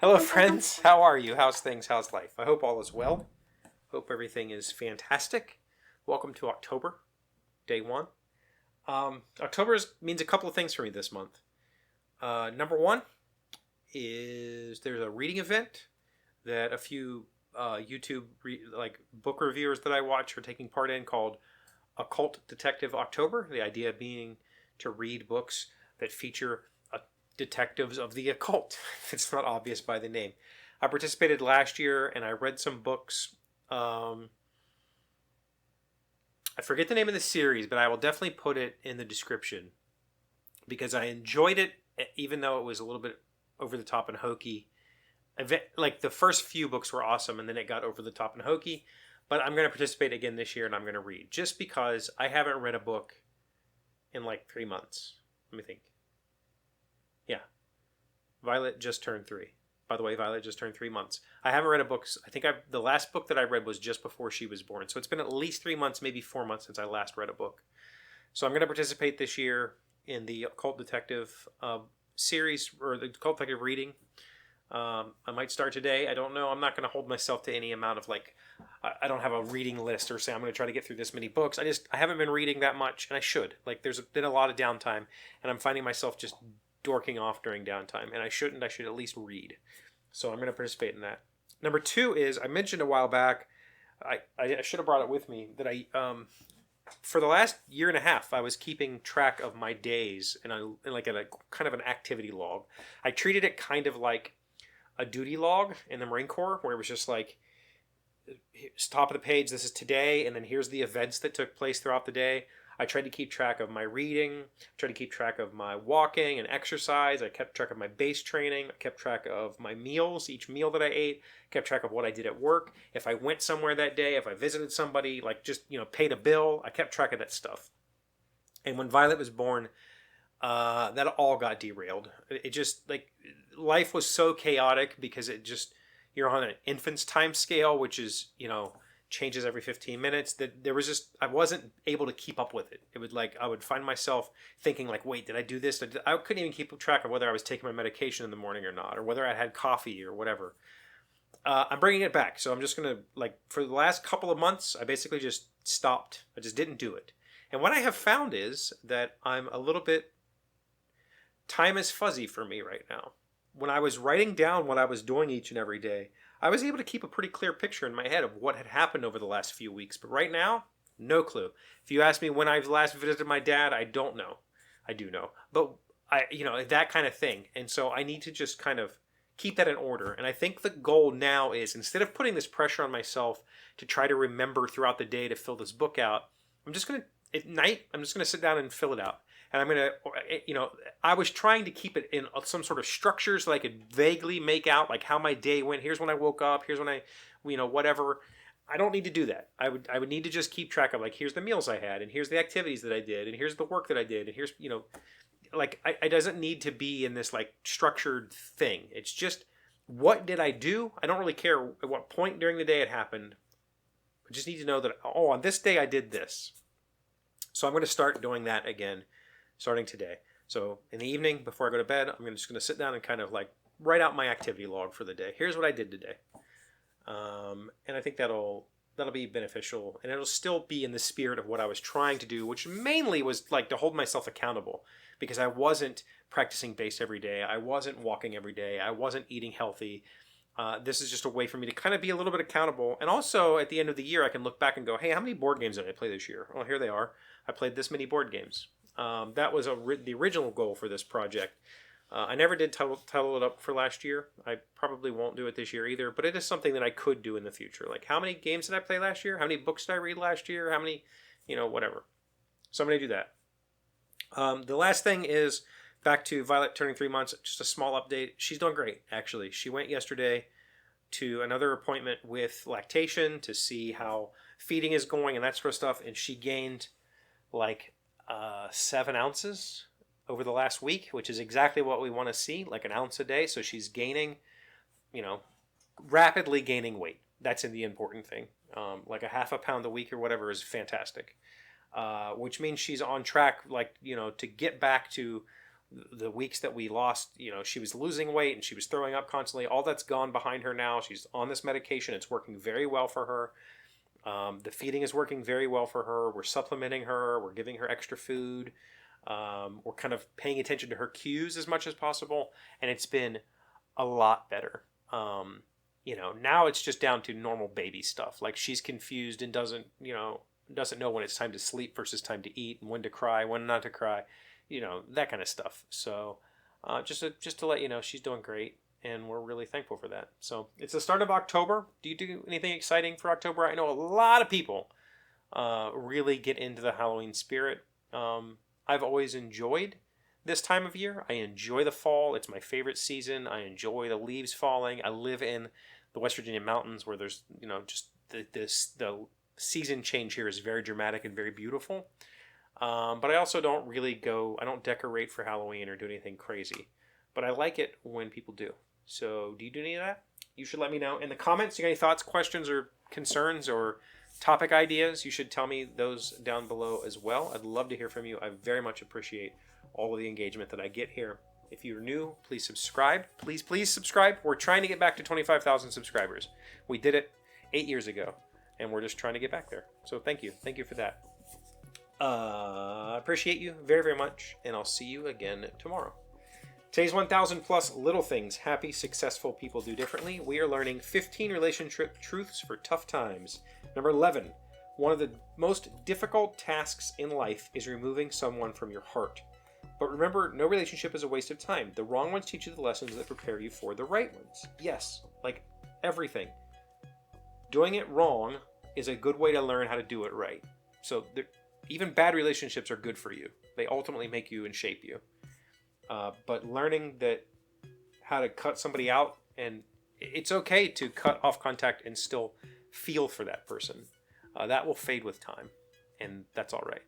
Hello, friends. How are you? How's things? How's life? I hope all is well. Hope everything is fantastic. Welcome to October, day one. Means a couple of things for me this month. Number one is there's a reading event that a few YouTube book reviewers that I watch are taking part in called Occult Detective October. The idea being to read books that feature detectives of the occult. It's not obvious by the name. I participated last year and I read some books. I forget the name of the series, but I will definitely put it in the description because I enjoyed it, even though it was a little bit over the top and hokey. Like the first few books were awesome, and then it got over the top and hokey. But I'm going to participate again this year, and I'm going to read just because I haven't read a book in like 3 months. Let me think. Yeah. Violet just turned 3. By the way, Violet just turned 3 months. I haven't read a book. I think the last book that I read was just before she was born. So it's been at least 3 months, maybe 4 months since I last read a book. So I'm going to participate this year in the Occult Detective series, or the Occult Detective reading. I might start today. I don't know. I'm not going to hold myself to any amount of I don't have a reading list or say I'm going to try to get through this many books. I haven't been reading that much, and I should. There's been a lot of downtime, and I'm finding myself just dorking off during downtime, and I shouldn't. I should at least read. So I'm going to participate in that. Number two is, I mentioned a while back, I should have brought it with me, that for the last year and a half, I was keeping track of my days in a kind of an activity log. I treated it kind of like a duty log in the Marine Corps, where it was just like, here's top of the page, this is today, and then here's the events that took place throughout the day. I tried to keep track of my reading, tried to keep track of my walking and exercise. I kept track of my base training. I kept track of my meals, each meal that I ate. Kept track of what I did at work. If I went somewhere that day, if I visited somebody, paid a bill, I kept track of that stuff. And when Violet was born, that all got derailed. It just, life was so chaotic because you're on an infant's time scale, which is, changes every 15 minutes, that I wasn't able to keep up with it. It would I would find myself thinking wait, did I do this? I couldn't even keep track of whether I was taking my medication in the morning or not, or whether I had coffee or whatever. I'm bringing it back. So I'm just going to, for the last couple of months, I basically just stopped. I just didn't do it. And what I have found is that I'm a little bit, time is fuzzy for me right now. When I was writing down what I was doing each and every day, I was able to keep a pretty clear picture in my head of what had happened over the last few weeks. But right now, no clue. If you ask me when I last visited my dad, I don't know. I do know. But, that kind of thing. And so I need to just kind of keep that in order. And I think the goal now is, instead of putting this pressure on myself to try to remember throughout the day to fill this book out, at night, I'm just going to sit down and fill it out. And I'm going to, I was trying to keep it in some sort of structure so I could vaguely make out how my day went. Here's when I woke up. Here's when I, whatever. I don't need to do that. I would need to just keep track of here's the meals I had, and here's the activities that I did, and here's the work that I did, and here's, it doesn't need to be in this structured thing. It's just, what did I do? I don't really care at what point during the day it happened. I just need to know that, on this day I did this. So I'm going to start doing that again, starting today. So in the evening, before I go to bed, I'm just going to sit down and kind of write out my activity log for the day. Here's what I did today. And I think that'll be beneficial, and it'll still be in the spirit of what I was trying to do, which mainly was to hold myself accountable, because I wasn't practicing bass every day. I wasn't walking every day. I wasn't eating healthy. This is just a way for me to kind of be a little bit accountable. And also at the end of the year, I can look back and go, hey, how many board games did I play this year? Well, here they are. I played this many board games. That was the original goal for this project. I never did title it up for last year. I probably won't do it this year either, but it is something that I could do in the future. How many games did I play last year? How many books did I read last year? How many, whatever. So I'm going to do that. The last thing is back to Violet turning 3 months. Just a small update. She's doing great, actually. She went yesterday to another appointment with lactation to see how feeding is going and that sort of stuff, and she gained 7 ounces over the last week, which is exactly what we want to see, an ounce a day. So she's gaining, rapidly gaining weight. That's the important thing. A half a pound a week or whatever is fantastic, which means she's on track, to get back to The weeks that we lost, she was losing weight and she was throwing up constantly. All that's gone behind her now. She's on this medication. It's working very well for her. The feeding is working very well for her. We're supplementing her. We're giving her extra food. We're kind of paying attention to her cues as much as possible. And it's been a lot better. Now it's just down to normal baby stuff. Like she's confused and doesn't know when it's time to sleep versus time to eat, and when to cry, when not to cry, that kind of stuff. So just to let you know, she's doing great, and we're really thankful for that. So it's the start of October. Do you do anything exciting for October? I know a lot of people really get into the Halloween spirit. I've always enjoyed this time of year. I enjoy the fall. It's my favorite season. I enjoy the leaves falling. I live in the West Virginia mountains where there's, just the season change here is very dramatic and very beautiful. But I also don't I don't decorate for Halloween or do anything crazy. But I like it when people do. So do you do any of that? You should let me know in the comments. You got any thoughts, questions, or concerns, or topic ideas? You should tell me those down below as well. I'd love to hear from you. I very much appreciate all of the engagement that I get here. If you're new, please subscribe. Please subscribe. We're trying to get back to 25,000 subscribers. We did it 8 years ago, and we're just trying to get back there. So thank you. Thank you for that. I appreciate you very, very much, and I'll see you again tomorrow. Today's 1,000 plus little things happy, successful people do differently. We are learning 15 relationship truths for tough times. Number 11, one of the most difficult tasks in life is removing someone from your heart. But remember, no relationship is a waste of time. The wrong ones teach you the lessons that prepare you for the right ones. Yes, like everything. Doing it wrong is a good way to learn how to do it right. So even bad relationships are good for you. They ultimately make you and shape you. But learning how to cut somebody out, and it's okay to cut off contact and still feel for that person. That will fade with time, and that's all right.